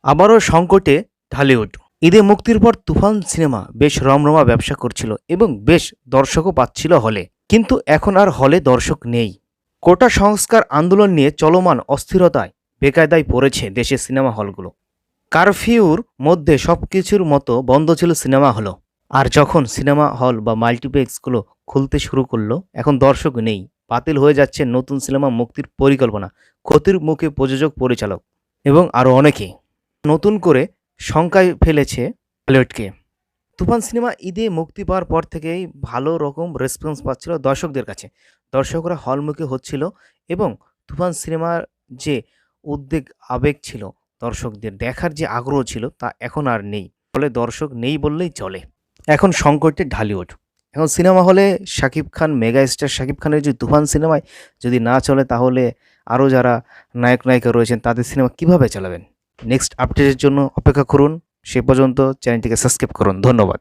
আবারও সংকটে ঢালিউড। ঈদে মুক্তির পর তুফান সিনেমা বেশ রমরমা ব্যবসা করছিল এবং বেশ দর্শকও পাচ্ছিল হলে, কিন্তু এখন আর হলে দর্শক নেই। কোটা সংস্কার আন্দোলন নিয়ে চলমান অস্থিরতায় বেকায়দায় পড়েছে দেশের সিনেমা হলগুলো। কারফিউর মধ্যে সবকিছুর মতো বন্ধ ছিল সিনেমা হলও। আর যখন সিনেমা হল বা মাল্টিপ্লেক্সগুলো খুলতে শুরু করলো, এখন দর্শক নেই। বাতিল হয়ে যাচ্ছে নতুন সিনেমা মুক্তির পরিকল্পনা, ক্ষতির মুখে প্রযোজক, পরিচালক এবং আরও অনেকে। নতুন করে শঙ্কায় ফেলেছে বলিউডকে। তুফান সিনেমা ঈদে মুক্তি পাওয়ার পর থেকেই ভালো রকম রেসপন্স পাচ্ছিল দর্শকদের কাছে। দর্শকরা হলমুখী হচ্ছিল এবং তুফান সিনেমার যে উদ্বেগ, আবেগ ছিল, দর্শকদের দেখার যে আগ্রহ ছিল, তা এখন আর নেই। ফলে দর্শক নেই বললেই চলে। এখন সংকটে ঢালিউড। এখন সিনেমা হলে শাকিব খান, মেগা স্টার শাকিব খানের যে তুফান সিনেমায় যদি না চলে, তাহলে আরও যারা নায়ক নায়িকা রয়েছেন তাদের সিনেমা কিভাবে চালাবেন? নেক্সট আপডেটের জন্য অপেক্ষা করুন। সে পর্যন্ত চ্যানেলটিকে সাবস্ক্রাইব করুন। ধন্যবাদ।